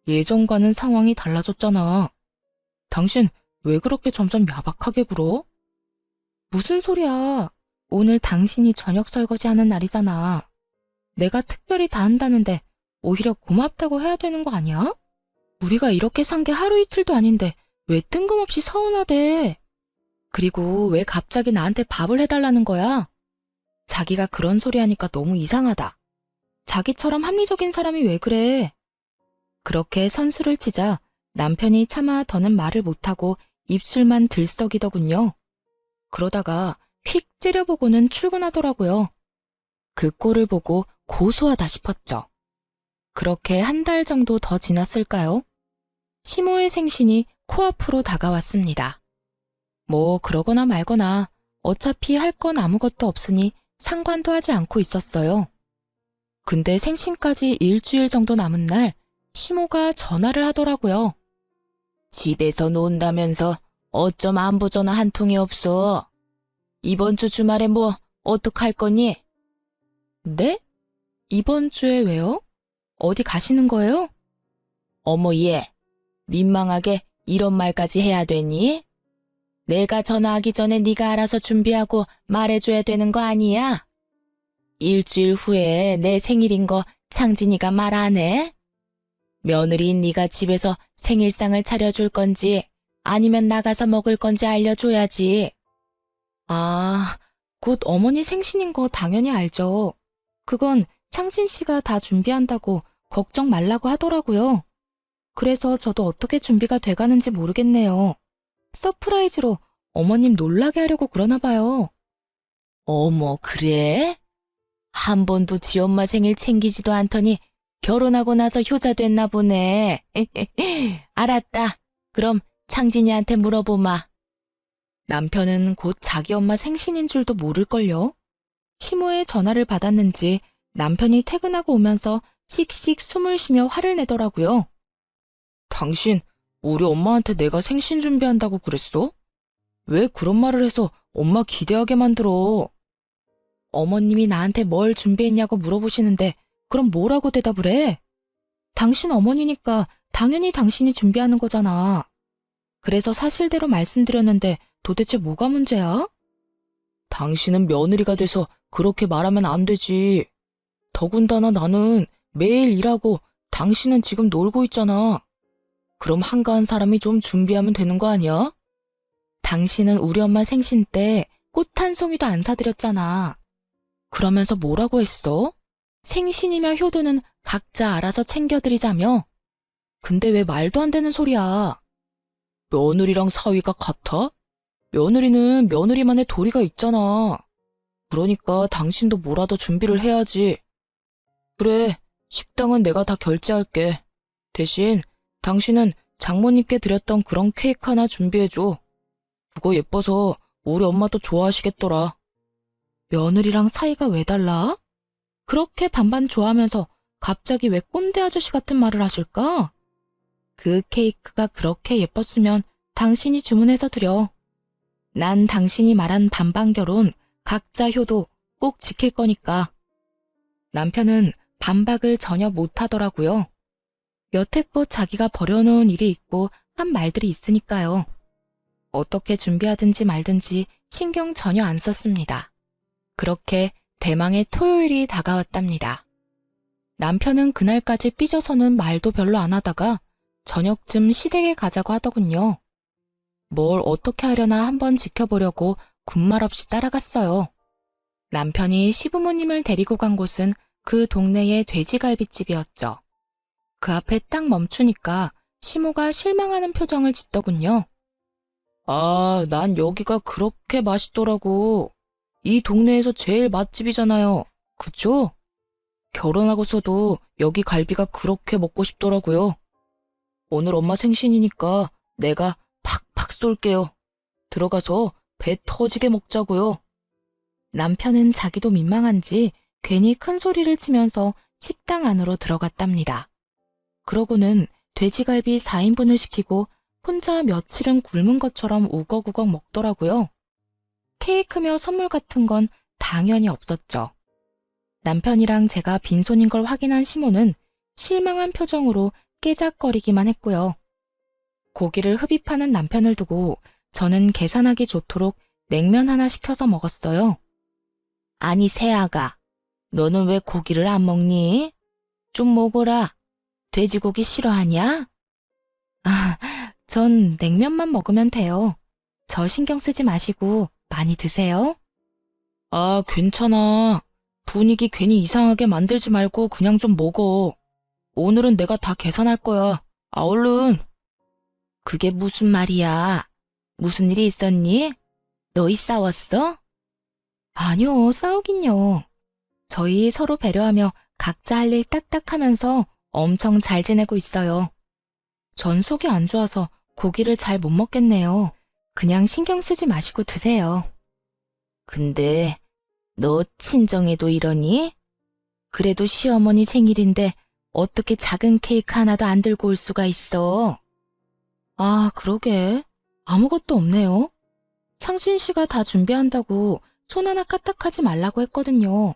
예전과는 상황이 달라졌잖아. 당신 왜 그렇게 점점 야박하게 굴어? 무슨 소리야. 오늘 당신이 저녁 설거지하는 날이잖아. 내가 특별히 다 한다는데 오히려 고맙다고 해야 되는 거 아니야? 우리가 이렇게 산 게 하루 이틀도 아닌데 왜 뜬금없이 서운하대? 그리고 왜 갑자기 나한테 밥을 해달라는 거야? 자기가 그런 소리 하니까 너무 이상하다. 자기처럼 합리적인 사람이 왜 그래? 그렇게 선수를 치자 남편이 차마 더는 말을 못하고 입술만 들썩이더군요. 그러다가 픽 째려보고는 출근하더라고요. 그 꼴을 보고 고소하다 싶었죠. 그렇게 한 달 정도 더 지났을까요? 시모의 생신이 코앞으로 다가왔습니다. 뭐 그러거나 말거나 어차피 할 건 아무것도 없으니 상관도 하지 않고 있었어요. 근데 생신까지 일주일 정도 남은 날 시모가 전화를 하더라고요. 집에서 논다면서 어쩜 안부 전화 한 통이 없어. 이번 주 주말에 뭐 어떡할 거니? 네? 이번 주에 왜요? 어디 가시는 거예요? 어머 얘, 민망하게 이런 말까지 해야 되니? 내가 전화하기 전에 네가 알아서 준비하고 말해줘야 되는 거 아니야? 일주일 후에 내 생일인 거 창진이가 말 안 해? 며느리인 네가 집에서 생일상을 차려줄 건지 아니면 나가서 먹을 건지 알려줘야지. 아, 곧 어머니 생신인 거 당연히 알죠. 그건 창진 씨가 다 준비한다고 걱정 말라고 하더라고요. 그래서 저도 어떻게 준비가 돼가는지 모르겠네요. 서프라이즈로 어머님 놀라게 하려고 그러나 봐요. 어머, 그래? 한 번도 지 엄마 생일 챙기지도 않더니 결혼하고 나서 효자 됐나 보네. 알았다. 그럼 창진이한테 물어보마. 남편은 곧 자기 엄마 생신인 줄도 모를걸요. 시모의 전화를 받았는지 남편이 퇴근하고 오면서 씩씩 숨을 쉬며 화를 내더라고요. 당신, 우리 엄마한테 내가 생신 준비한다고 그랬어? 왜 그런 말을 해서 엄마 기대하게 만들어? 어머님이 나한테 뭘 준비했냐고 물어보시는데 그럼 뭐라고 대답을 해? 당신 어머니니까 당연히 당신이 준비하는 거잖아. 그래서 사실대로 말씀드렸는데 도대체 뭐가 문제야? 당신은 며느리가 돼서 그렇게 말하면 안 되지. 더군다나 나는 매일 일하고 당신은 지금 놀고 있잖아. 그럼 한가한 사람이 좀 준비하면 되는 거 아니야? 당신은 우리 엄마 생신 때 꽃 한 송이도 안 사드렸잖아. 그러면서 뭐라고 했어? 생신이며 효도는 각자 알아서 챙겨드리자며? 근데 왜 말도 안 되는 소리야? 며느리랑 사위가 같아? 며느리는 며느리만의 도리가 있잖아. 그러니까 당신도 뭐라도 준비를 해야지. 그래, 식당은 내가 다 결제할게. 대신 당신은 장모님께 드렸던 그런 케이크 하나 준비해줘. 그거 예뻐서 우리 엄마도 좋아하시겠더라. 며느리랑 사이가 왜 달라? 그렇게 반반 좋아하면서 갑자기 왜 꼰대 아저씨 같은 말을 하실까? 그 케이크가 그렇게 예뻤으면 당신이 주문해서 드려. 난 당신이 말한 반반 결혼, 각자 효도 꼭 지킬 거니까. 남편은 반박을 전혀 못하더라고요. 여태껏 자기가 벌여놓은 일이 있고 한 말들이 있으니까요. 어떻게 준비하든지 말든지 신경 전혀 안 썼습니다. 그렇게 대망의 토요일이 다가왔답니다. 남편은 그날까지 삐져서는 말도 별로 안 하다가 저녁쯤 시댁에 가자고 하더군요. 뭘 어떻게 하려나 한번 지켜보려고 군말 없이 따라갔어요. 남편이 시부모님을 데리고 간 곳은 그 동네의 돼지갈비집이었죠. 그 앞에 딱 멈추니까 시모가 실망하는 표정을 짓더군요. 아, 난 여기가 그렇게 맛있더라고. 이 동네에서 제일 맛집이잖아요. 그죠? 결혼하고서도 여기 갈비가 그렇게 먹고 싶더라고요. 오늘 엄마 생신이니까 내가 팍팍 쏠게요. 들어가서 배 터지게 먹자고요. 남편은 자기도 민망한지 괜히 큰 소리를 치면서 식당 안으로 들어갔답니다. 그러고는 돼지갈비 4인분을 시키고 혼자 며칠은 굶은 것처럼 우걱우걱 먹더라고요. 케이크며 선물 같은 건 당연히 없었죠. 남편이랑 제가 빈손인 걸 확인한 시모는 실망한 표정으로 깨작거리기만 했고요. 고기를 흡입하는 남편을 두고 저는 계산하기 좋도록 냉면 하나 시켜서 먹었어요. 아니, 새아가, 너는 왜 고기를 안 먹니? 좀 먹어라. 돼지고기 싫어하냐? 아, 전 냉면만 먹으면 돼요. 저 신경 쓰지 마시고 많이 드세요. 아, 괜찮아. 분위기 괜히 이상하게 만들지 말고 그냥 좀 먹어. 오늘은 내가 다 계산할 거야. 아, 얼른. 그게 무슨 말이야? 무슨 일이 있었니? 너희 싸웠어? 아니요, 싸우긴요. 저희 서로 배려하며 각자 할 일 딱딱 하면서 엄청 잘 지내고 있어요. 전 속이 안 좋아서 고기를 잘 못 먹겠네요. 그냥 신경 쓰지 마시고 드세요. 근데 너 친정에도 이러니? 그래도 시어머니 생일인데 어떻게 작은 케이크 하나도 안 들고 올 수가 있어? 아, 그러게. 아무것도 없네요. 창신 씨가 다 준비한다고 손 하나 까딱하지 말라고 했거든요.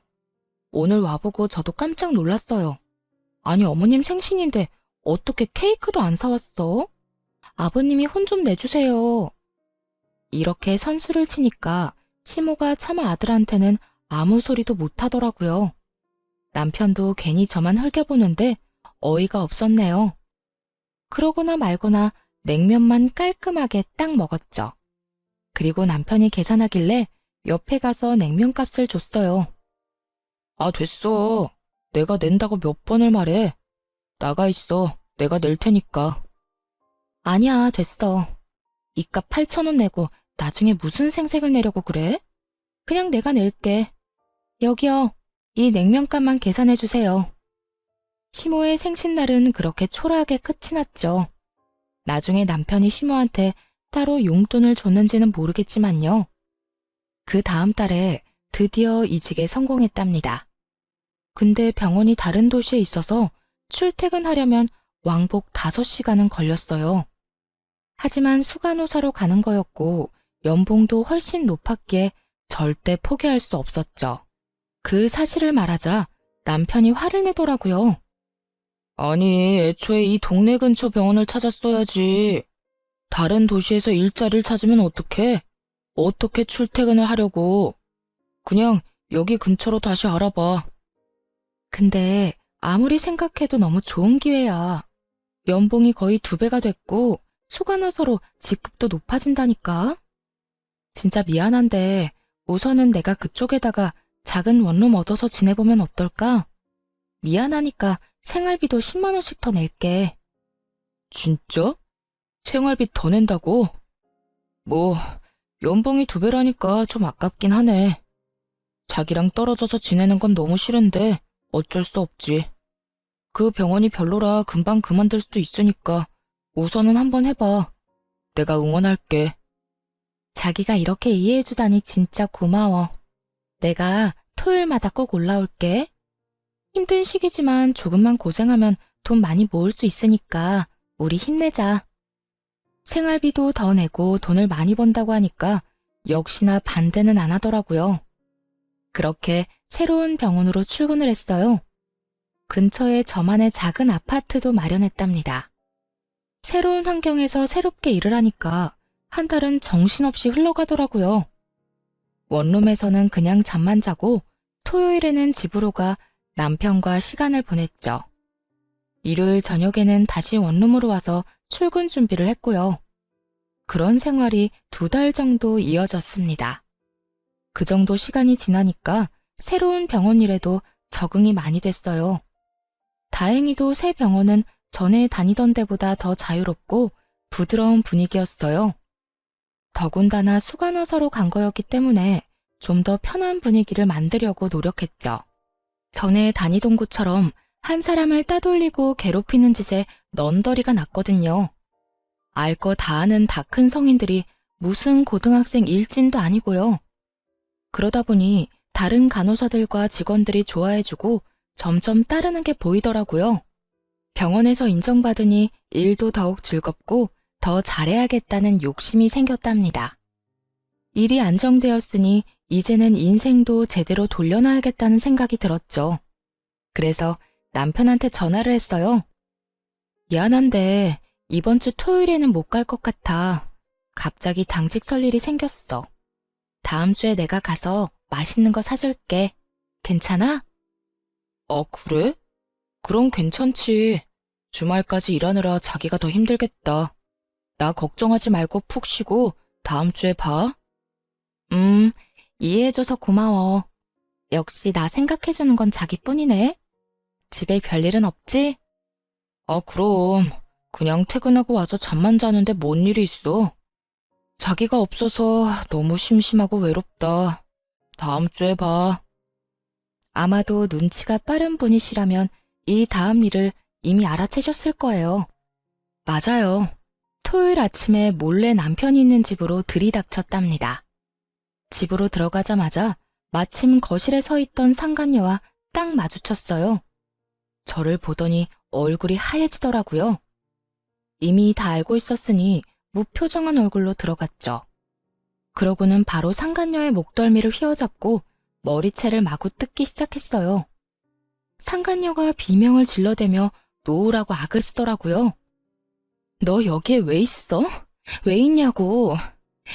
오늘 와보고 저도 깜짝 놀랐어요. 아니, 어머님 생신인데 어떻게 케이크도 안 사왔어? 아버님이 혼 좀 내주세요. 이렇게 선수를 치니까 시모가 차마 아들한테는 아무 소리도 못 하더라고요. 남편도 괜히 저만 흘겨보는데 어이가 없었네요. 그러거나 말거나 냉면만 깔끔하게 딱 먹었죠. 그리고 남편이 계산하길래 옆에 가서 냉면값을 줬어요. 아, 됐어. 내가 낸다고 몇 번을 말해. 나가 있어. 내가 낼 테니까. 아니야, 됐어. 이 값 8,000원 내고 나중에 무슨 생색을 내려고 그래? 그냥 내가 낼게. 여기요. 이 냉면값만 계산해 주세요. 시모의 생신날은 그렇게 초라하게 끝이 났죠. 나중에 남편이 시모한테 따로 용돈을 줬는지는 모르겠지만요. 그 다음 달에 드디어 이직에 성공했답니다. 근데 병원이 다른 도시에 있어서 출퇴근하려면 왕복 5시간은 걸렸어요. 하지만 수간호사로 가는 거였고 연봉도 훨씬 높았기에 절대 포기할 수 없었죠. 그 사실을 말하자 남편이 화를 내더라고요. 아니, 애초에 이 동네 근처 병원을 찾았어야지. 다른 도시에서 일자리를 찾으면 어떡해? 어떻게 출퇴근을 하려고? 그냥 여기 근처로 다시 알아봐. 근데 아무리 생각해도 너무 좋은 기회야. 연봉이 거의 2배가 됐고 수간호사로 직급도 높아진다니까. 진짜 미안한데 우선은 내가 그쪽에다가 작은 원룸 얻어서 지내보면 어떨까? 미안하니까 생활비도 10만 원씩 더 낼게. 진짜? 생활비 더 낸다고? 뭐, 연봉이 2배라니까 좀 아깝긴 하네. 자기랑 떨어져서 지내는 건 너무 싫은데 어쩔 수 없지. 그 병원이 별로라 금방 그만둘 수도 있으니까 우선은 한번 해봐. 내가 응원할게. 자기가 이렇게 이해해주다니 진짜 고마워. 내가 토요일마다 꼭 올라올게. 힘든 시기지만 조금만 고생하면 돈 많이 모을 수 있으니까 우리 힘내자. 생활비도 더 내고 돈을 많이 번다고 하니까 역시나 반대는 안 하더라고요. 그렇게 새로운 병원으로 출근을 했어요. 근처에 저만의 작은 아파트도 마련했답니다. 새로운 환경에서 새롭게 일을 하니까 한 달은 정신없이 흘러가더라고요. 원룸에서는 그냥 잠만 자고 토요일에는 집으로 가 남편과 시간을 보냈죠. 일요일 저녁에는 다시 원룸으로 와서 출근 준비를 했고요. 그런 생활이 2달 정도 이어졌습니다. 그 정도 시간이 지나니까 새로운 병원 일에도 적응이 많이 됐어요. 다행히도 새 병원은 전에 다니던 데보다 더 자유롭고 부드러운 분위기였어요. 더군다나 수간호사로 간 거였기 때문에 좀 더 편한 분위기를 만들려고 노력했죠. 전에 다니던 곳처럼 한 사람을 따돌리고 괴롭히는 짓에 넌더리가 났거든요. 알 거 다 아는 다 큰 성인들이 무슨 고등학생 일진도 아니고요. 그러다 보니 다른 간호사들과 직원들이 좋아해주고 점점 따르는 게 보이더라고요. 병원에서 인정받으니 일도 더욱 즐겁고 더 잘해야겠다는 욕심이 생겼답니다. 일이 안정되었으니 이제는 인생도 제대로 돌려놔야겠다는 생각이 들었죠. 그래서 남편한테 전화를 했어요. 미안한데 이번 주 토요일에는 못 갈 것 같아. 갑자기 당직 설 일이 생겼어. 다음 주에 내가 가서 맛있는 거 사줄게. 괜찮아? 그래? 그럼 괜찮지. 주말까지 일하느라 자기가 더 힘들겠다. 나 걱정하지 말고 푹 쉬고 다음 주에 봐. 이해해줘서 고마워. 역시 나 생각해주는 건 자기뿐이네. 집에 별일은 없지? 그럼. 그냥 퇴근하고 와서 잠만 자는데 뭔 일이 있어. 자기가 없어서 너무 심심하고 외롭다. 다음 주에 봐. 아마도 눈치가 빠른 분이시라면 이 다음 일을 이미 알아채셨을 거예요. 맞아요. 토요일 아침에 몰래 남편이 있는 집으로 들이닥쳤답니다. 집으로 들어가자마자 마침 거실에 서 있던 상간녀와 딱 마주쳤어요. 저를 보더니 얼굴이 하얘지더라고요. 이미 다 알고 있었으니 무표정한 얼굴로 들어갔죠. 그러고는 바로 상간녀의 목덜미를 휘어잡고 머리채를 마구 뜯기 시작했어요. 상간녀가 비명을 질러대며 놓으라고 악을 쓰더라고요. 너 여기에 왜 있어? 왜 있냐고.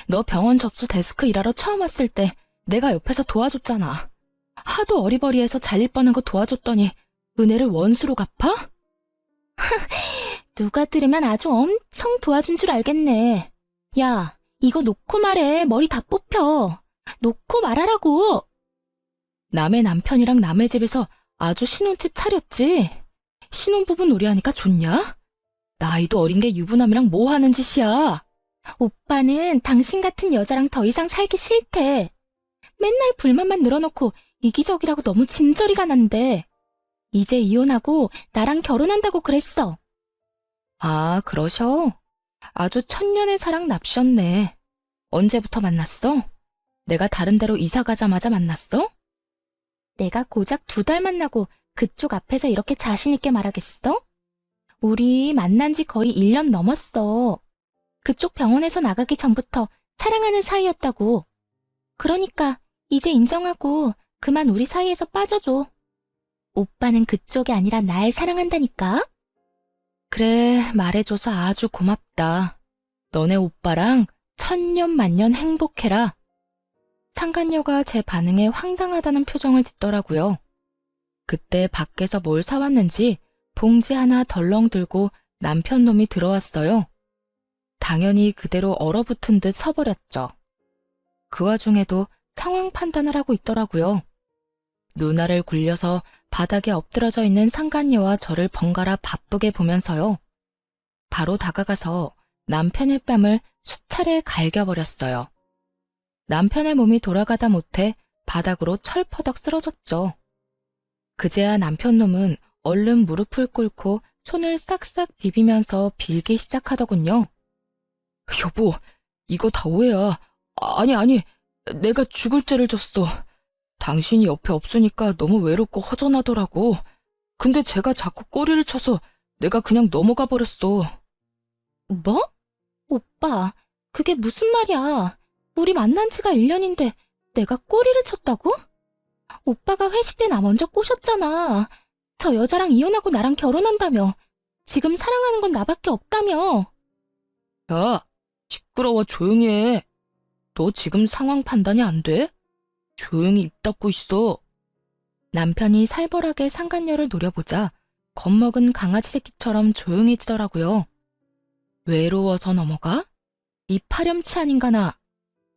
너 병원 접수 데스크 일하러 처음 왔을 때 내가 옆에서 도와줬잖아. 하도 어리버리해서 잘릴 뻔한 거 도와줬더니 은혜를 원수로 갚아? 누가 들으면 아주 엄청 도와준 줄 알겠네. 야, 이거 놓고 말해. 머리 다 뽑혀. 놓고 말하라고. 남의 남편이랑 남의 집에서 아주 신혼집 차렸지. 신혼부부 놀이하니까 좋냐? 나이도 어린 게 유부남이랑 뭐 하는 짓이야? 오빠는 당신 같은 여자랑 더 이상 살기 싫대. 맨날 불만만 늘어놓고 이기적이라고 너무 진저리가 난대. 이제 이혼하고 나랑 결혼한다고 그랬어. 아, 그러셔? 아주 천년의 사랑 납셨네. 언제부터 만났어? 내가 다른 데로 이사 가자마자 만났어? 내가 고작 2달 만나고 그쪽 앞에서 이렇게 자신 있게 말하겠어? 우리 만난 지 거의 1년 넘었어. 그쪽 병원에서 나가기 전부터 사랑하는 사이였다고. 그러니까 이제 인정하고 그만 우리 사이에서 빠져줘. 오빠는 그쪽이 아니라 날 사랑한다니까? 그래, 말해줘서 아주 고맙다. 너네 오빠랑 천년 만년 행복해라. 상간녀가 제 반응에 황당하다는 표정을 짓더라고요. 그때 밖에서 뭘 사왔는지 봉지 하나 덜렁 들고 남편 놈이 들어왔어요. 당연히 그대로 얼어붙은 듯 서버렸죠. 그 와중에도 상황 판단을 하고 있더라고요. 누나를 굴려서 바닥에 엎드러져 있는 상간녀와 저를 번갈아 바쁘게 보면서요. 바로 다가가서 남편의 뺨을 수차례 갈겨버렸어요. 남편의 몸이 돌아가다 못해 바닥으로 철퍼덕 쓰러졌죠. 그제야 남편 놈은 얼른 무릎을 꿇고 손을 싹싹 비비면서 빌기 시작하더군요. 여보, 이거 다 오해야. 아니, 내가 죽을 죄를 졌어. 당신이 옆에 없으니까 너무 외롭고 허전하더라고. 근데 제가 자꾸 꼬리를 쳐서 내가 그냥 넘어가 버렸어. 뭐? 오빠, 그게 무슨 말이야? 우리 만난 지가 1년인데 내가 꼬리를 쳤다고? 오빠가 회식 때 나 먼저 꼬셨잖아. 저 여자랑 이혼하고 나랑 결혼한다며. 지금 사랑하는 건 나밖에 없다며. 야, 시끄러워. 조용히 해. 너 지금 상황 판단이 안 돼? 조용히 입 닫고 있어. 남편이 살벌하게 상간녀를 노려보자 겁먹은 강아지 새끼처럼 조용해지더라고요. 외로워서 넘어가? 이 파렴치 아닌가 나.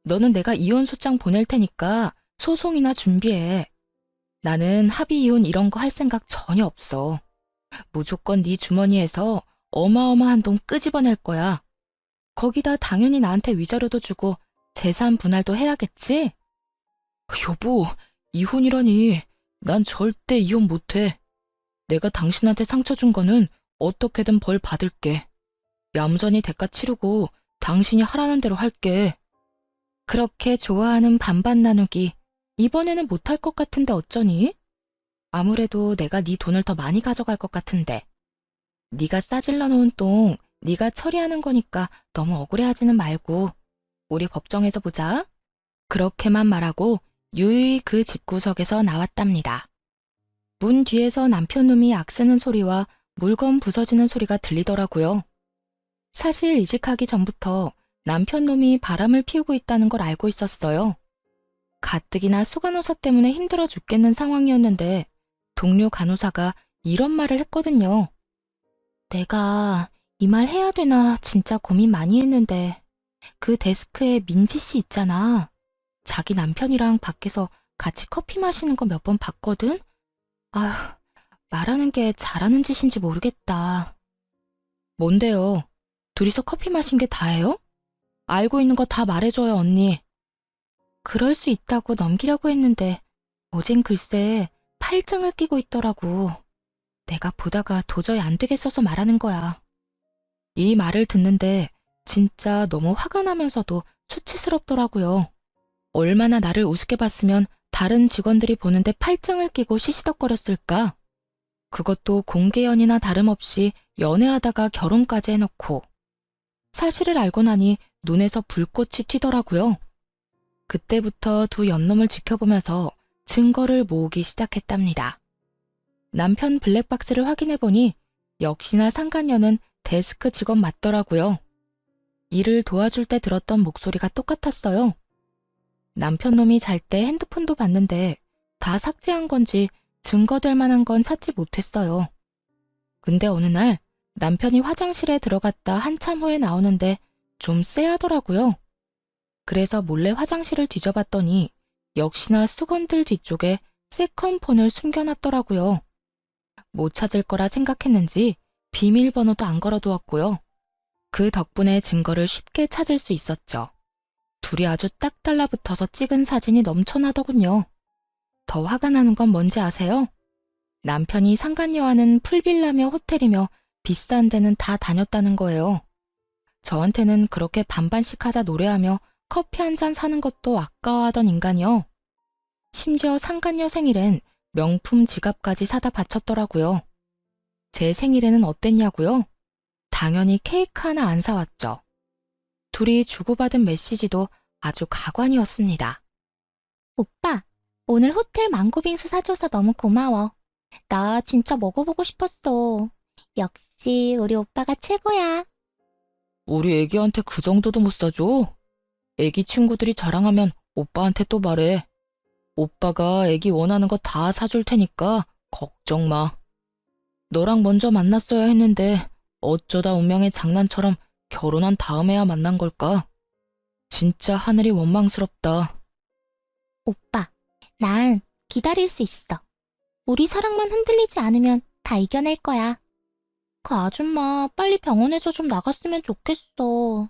너는 내가 이혼 소장 보낼 테니까 소송이나 준비해. 나는 합의 이혼 이런 거 할 생각 전혀 없어. 무조건 네 주머니에서 어마어마한 돈 끄집어낼 거야. 거기다 당연히 나한테 위자료도 주고 재산 분할도 해야겠지? 여보, 이혼이라니. 난 절대 이혼 못해. 내가 당신한테 상처 준 거는 어떻게든 벌 받을게. 얌전히 대가 치르고 당신이 하라는 대로 할게. 그렇게 좋아하는 반반 나누기. 이번에는 못할 것 같은데 어쩌니? 아무래도 내가 네 돈을 더 많이 가져갈 것 같은데. 네가 싸질러 놓은 똥 네가 처리하는 거니까 너무 억울해하지는 말고 우리 법정에서 보자. 그렇게만 말하고 유유히 그 집구석에서 나왔답니다. 문 뒤에서 남편 놈이 악쓰는 소리와 물건 부서지는 소리가 들리더라고요. 사실 이직하기 전부터 남편 놈이 바람을 피우고 있다는 걸 알고 있었어요. 가뜩이나 수간호사 때문에 힘들어 죽겠는 상황이었는데 동료 간호사가 이런 말을 했거든요. 내가 이 말 해야 되나 진짜 고민 많이 했는데 그 데스크에 민지 씨 있잖아. 자기 남편이랑 밖에서 같이 커피 마시는 거 몇 번 봤거든? 아휴, 말하는 게 잘하는 짓인지 모르겠다. 뭔데요? 둘이서 커피 마신 게 다예요? 알고 있는 거 다 말해줘요, 언니. 그럴 수 있다고 넘기려고 했는데 어젠 글쎄 팔짱을 끼고 있더라고. 내가 보다가 도저히 안 되겠어서 말하는 거야. 이 말을 듣는데 진짜 너무 화가 나면서도 수치스럽더라고요. 얼마나 나를 우습게 봤으면 다른 직원들이 보는데 팔짱을 끼고 시시덕거렸을까? 그것도 공개연이나 다름없이 연애하다가 결혼까지 해놓고. 사실을 알고 나니 눈에서 불꽃이 튀더라고요. 그때부터 두 연놈을 지켜보면서 증거를 모으기 시작했답니다. 남편 블랙박스를 확인해보니 역시나 상간녀는 데스크 직원 맞더라고요. 일을 도와줄 때 들었던 목소리가 똑같았어요. 남편 놈이 잘 때 핸드폰도 봤는데 다 삭제한 건지 증거될 만한 건 찾지 못했어요. 근데 어느 날 남편이 화장실에 들어갔다 한참 후에 나오는데 좀 쎄하더라고요. 그래서 몰래 화장실을 뒤져봤더니 역시나 수건들 뒤쪽에 세컨폰을 숨겨놨더라고요. 못 찾을 거라 생각했는지 비밀번호도 안 걸어두었고요. 그 덕분에 증거를 쉽게 찾을 수 있었죠. 둘이 아주 딱 달라붙어서 찍은 사진이 넘쳐나더군요. 더 화가 나는 건 뭔지 아세요? 남편이 상간녀와는 풀빌라며 호텔이며 비싼 데는 다 다녔다는 거예요. 저한테는 그렇게 반반씩 하자 노래하며 커피 한 잔 사는 것도 아까워하던 인간이요. 심지어 상간녀 생일엔 명품 지갑까지 사다 바쳤더라고요. 제 생일에는 어땠냐고요? 당연히 케이크 하나 안 사왔죠. 둘이 주고받은 메시지도 아주 가관이었습니다. 오빠, 오늘 호텔 망고빙수 사줘서 너무 고마워. 나 진짜 먹어보고 싶었어. 역시 우리 오빠가 최고야. 우리 애기한테 그 정도도 못 사줘? 애기 친구들이 자랑하면 오빠한테 또 말해. 오빠가 애기 원하는 거 다 사줄 테니까 걱정 마. 너랑 먼저 만났어야 했는데 어쩌다 운명의 장난처럼 결혼한 다음에야 만난 걸까? 진짜 하늘이 원망스럽다. 오빠, 난 기다릴 수 있어. 우리 사랑만 흔들리지 않으면 다 이겨낼 거야. 그 아줌마 빨리 병원에서 좀 나갔으면 좋겠어.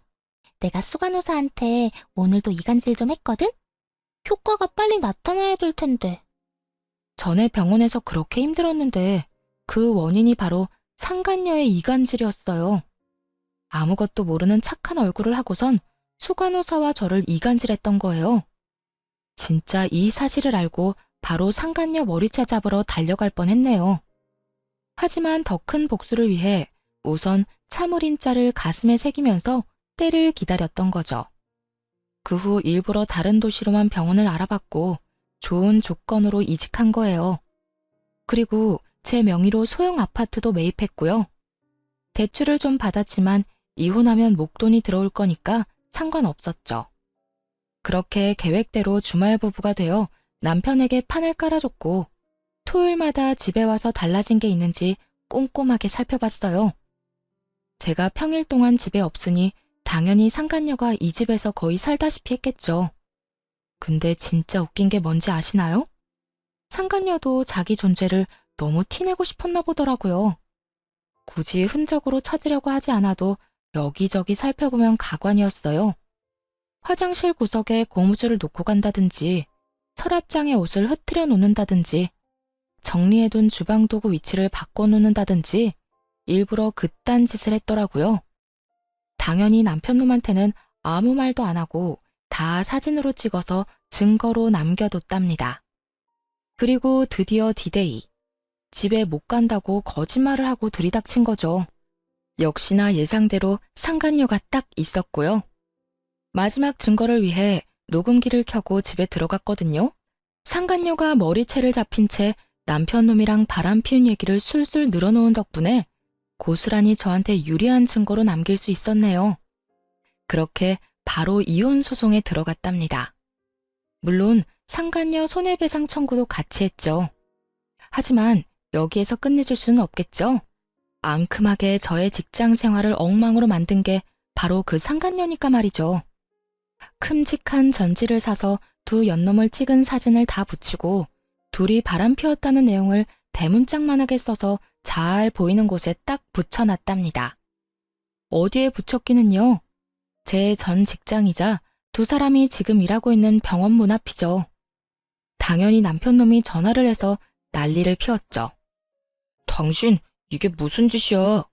내가 수간호사한테 오늘도 이간질 좀 했거든? 효과가 빨리 나타나야 될 텐데. 전에 병원에서 그렇게 힘들었는데 그 원인이 바로 상간녀의 이간질이었어요. 아무것도 모르는 착한 얼굴을 하고선 수간호사와 저를 이간질했던 거예요. 진짜 이 사실을 알고 바로 상간녀 머리채 잡으러 달려갈 뻔했네요. 하지만 더 큰 복수를 위해 우선 참을인자를 가슴에 새기면서 때를 기다렸던 거죠. 그 후 일부러 다른 도시로만 병원을 알아봤고 좋은 조건으로 이직한 거예요. 그리고 제 명의로 소형 아파트도 매입했고요. 대출을 좀 받았지만 이혼하면 목돈이 들어올 거니까 상관없었죠. 그렇게 계획대로 주말 부부가 되어 남편에게 판을 깔아줬고 토요일마다 집에 와서 달라진 게 있는지 꼼꼼하게 살펴봤어요. 제가 평일 동안 집에 없으니 당연히 상간녀가 이 집에서 거의 살다시피 했겠죠. 근데 진짜 웃긴 게 뭔지 아시나요? 상간녀도 자기 존재를 너무 티내고 싶었나 보더라고요. 굳이 흔적으로 찾으려고 하지 않아도 여기저기 살펴보면 가관이었어요. 화장실 구석에 고무줄을 놓고 간다든지 서랍장에 옷을 흐트려 놓는다든지 정리해둔 주방도구 위치를 바꿔놓는다든지 일부러 그딴 짓을 했더라고요. 당연히 남편놈한테는 아무 말도 안 하고 다 사진으로 찍어서 증거로 남겨뒀답니다. 그리고 드디어 디데이. 집에 못 간다고 거짓말을 하고 들이닥친 거죠. 역시나 예상대로 상간녀가 딱 있었고요. 마지막 증거를 위해 녹음기를 켜고 집에 들어갔거든요. 상간녀가 머리채를 잡힌 채 남편놈이랑 바람 피운 얘기를 술술 늘어놓은 덕분에 고스란히 저한테 유리한 증거로 남길 수 있었네요. 그렇게 바로 이혼 소송에 들어갔답니다. 물론 상간녀 손해배상 청구도 같이 했죠. 하지만 여기에서 끝내줄 수는 없겠죠. 앙큼하게 저의 직장 생활을 엉망으로 만든 게 바로 그 상간녀니까 말이죠. 큼직한 전지를 사서 두 연놈을 찍은 사진을 다 붙이고 둘이 바람 피웠다는 내용을 대문짝만하게 써서 잘 보이는 곳에 딱 붙여놨답니다. 어디에 붙였기는요? 제 전 직장이자 두 사람이 지금 일하고 있는 병원 문 앞이죠. 당연히 남편놈이 전화를 해서 난리를 피웠죠. 당신 이게 무슨 짓이야?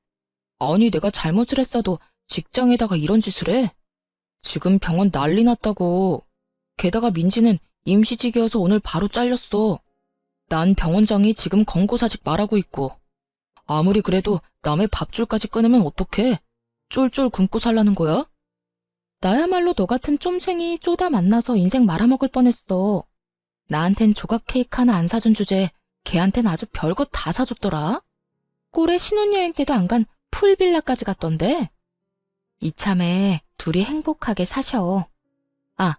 아니 내가 잘못을 했어도 직장에다가 이런 짓을 해? 지금 병원 난리 났다고. 게다가 민지는 임시직이어서 오늘 바로 잘렸어. 난 병원장이 지금 권고사직 말하고 있고. 아무리 그래도 남의 밥줄까지 끊으면 어떡해? 쫄쫄 굶고 살라는 거야? 나야말로 너 같은 쫌생이 쪼다 만나서 인생 말아먹을 뻔했어. 나한텐 조각 케이크 하나 안 사준 주제에 걔한텐 아주 별거 다 사줬더라. 꼴에 신혼여행 때도 안 간 풀빌라까지 갔던데. 이참에 둘이 행복하게 사셔. 아,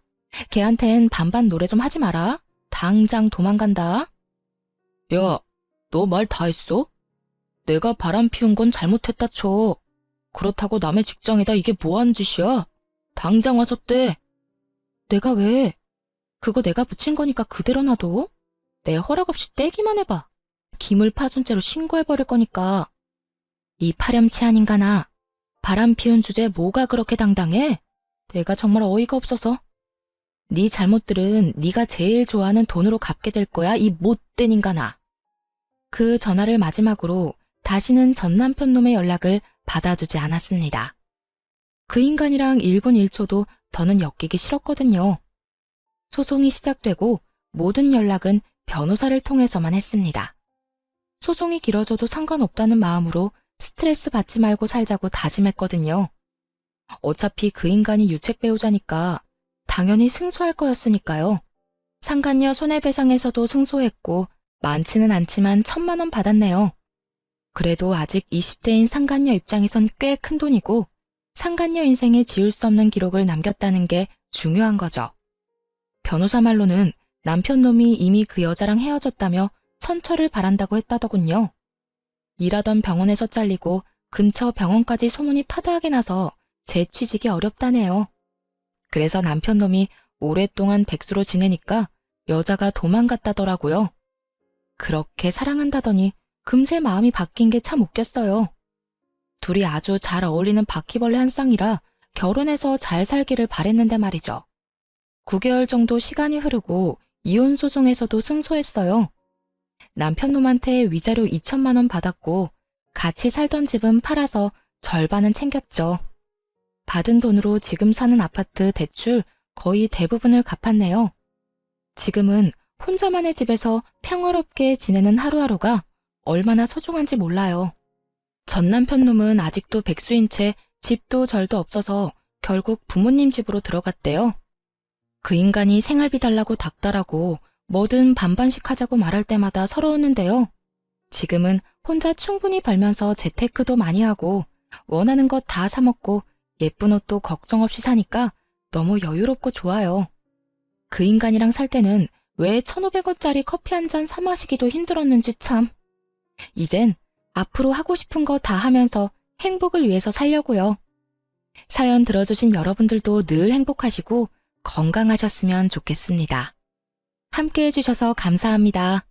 걔한텐 반반 노래 좀 하지 마라. 당장 도망간다. 야, 너 말 다 했어? 내가 바람 피운 건 잘못했다 쳐. 그렇다고 남의 직장에다 이게 뭐 하는 짓이야? 당장 와서 떼. 내가 왜? 그거 내가 붙인 거니까 그대로 놔둬. 내 허락 없이 떼기만 해봐. 기물파손죄로 신고해버릴 거니까. 이 파렴치한 인간아. 바람 피운 주제에 뭐가 그렇게 당당해? 내가 정말 어이가 없어서. 네 잘못들은 네가 제일 좋아하는 돈으로 갚게 될 거야, 이 못된 인간아. 그 전화를 마지막으로 다시는 전 남편놈의 연락을 받아주지 않았습니다. 그 인간이랑 1분 1초도 더는 엮이기 싫었거든요. 소송이 시작되고 모든 연락은 변호사를 통해서만 했습니다. 소송이 길어져도 상관없다는 마음으로 스트레스 받지 말고 살자고 다짐했거든요. 어차피 그 인간이 유책 배우자니까 당연히 승소할 거였으니까요. 상간녀 손해배상에서도 승소했고 많지는 않지만 1,000만 원 받았네요. 그래도 아직 20대인 상간녀 입장에선 꽤 큰 돈이고 상간녀 인생에 지울 수 없는 기록을 남겼다는 게 중요한 거죠. 변호사 말로는 남편놈이 이미 그 여자랑 헤어졌다며 선처를 바란다고 했다더군요. 일하던 병원에서 잘리고 근처 병원까지 소문이 파다하게 나서 재취직이 어렵다네요. 그래서 남편놈이 오랫동안 백수로 지내니까 여자가 도망갔다더라고요. 그렇게 사랑한다더니 금세 마음이 바뀐 게 참 웃겼어요. 둘이 아주 잘 어울리는 바퀴벌레 한 쌍이라 결혼해서 잘 살기를 바랬는데 말이죠. 9개월 정도 시간이 흐르고 이혼 소송에서도 승소했어요. 남편놈한테 위자료 2,000만 원 받았고 같이 살던 집은 팔아서 절반은 챙겼죠. 받은 돈으로 지금 사는 아파트 대출 거의 대부분을 갚았네요. 지금은 혼자만의 집에서 평화롭게 지내는 하루하루가 얼마나 소중한지 몰라요. 전 남편놈은 아직도 백수인 채 집도 절도 없어서 결국 부모님 집으로 들어갔대요. 그 인간이 생활비 달라고 닥달하고 뭐든 반반씩 하자고 말할 때마다 서러웠는데요. 지금은 혼자 충분히 벌면서 재테크도 많이 하고 원하는 것 다 사먹고 예쁜 옷도 걱정 없이 사니까 너무 여유롭고 좋아요. 그 인간이랑 살 때는 왜 1,500원짜리 커피 한 잔 사 마시기도 힘들었는지 참. 이젠 앞으로 하고 싶은 거 다 하면서 행복을 위해서 살려고요. 사연 들어주신 여러분들도 늘 행복하시고 건강하셨으면 좋겠습니다. 함께 해주셔서 감사합니다.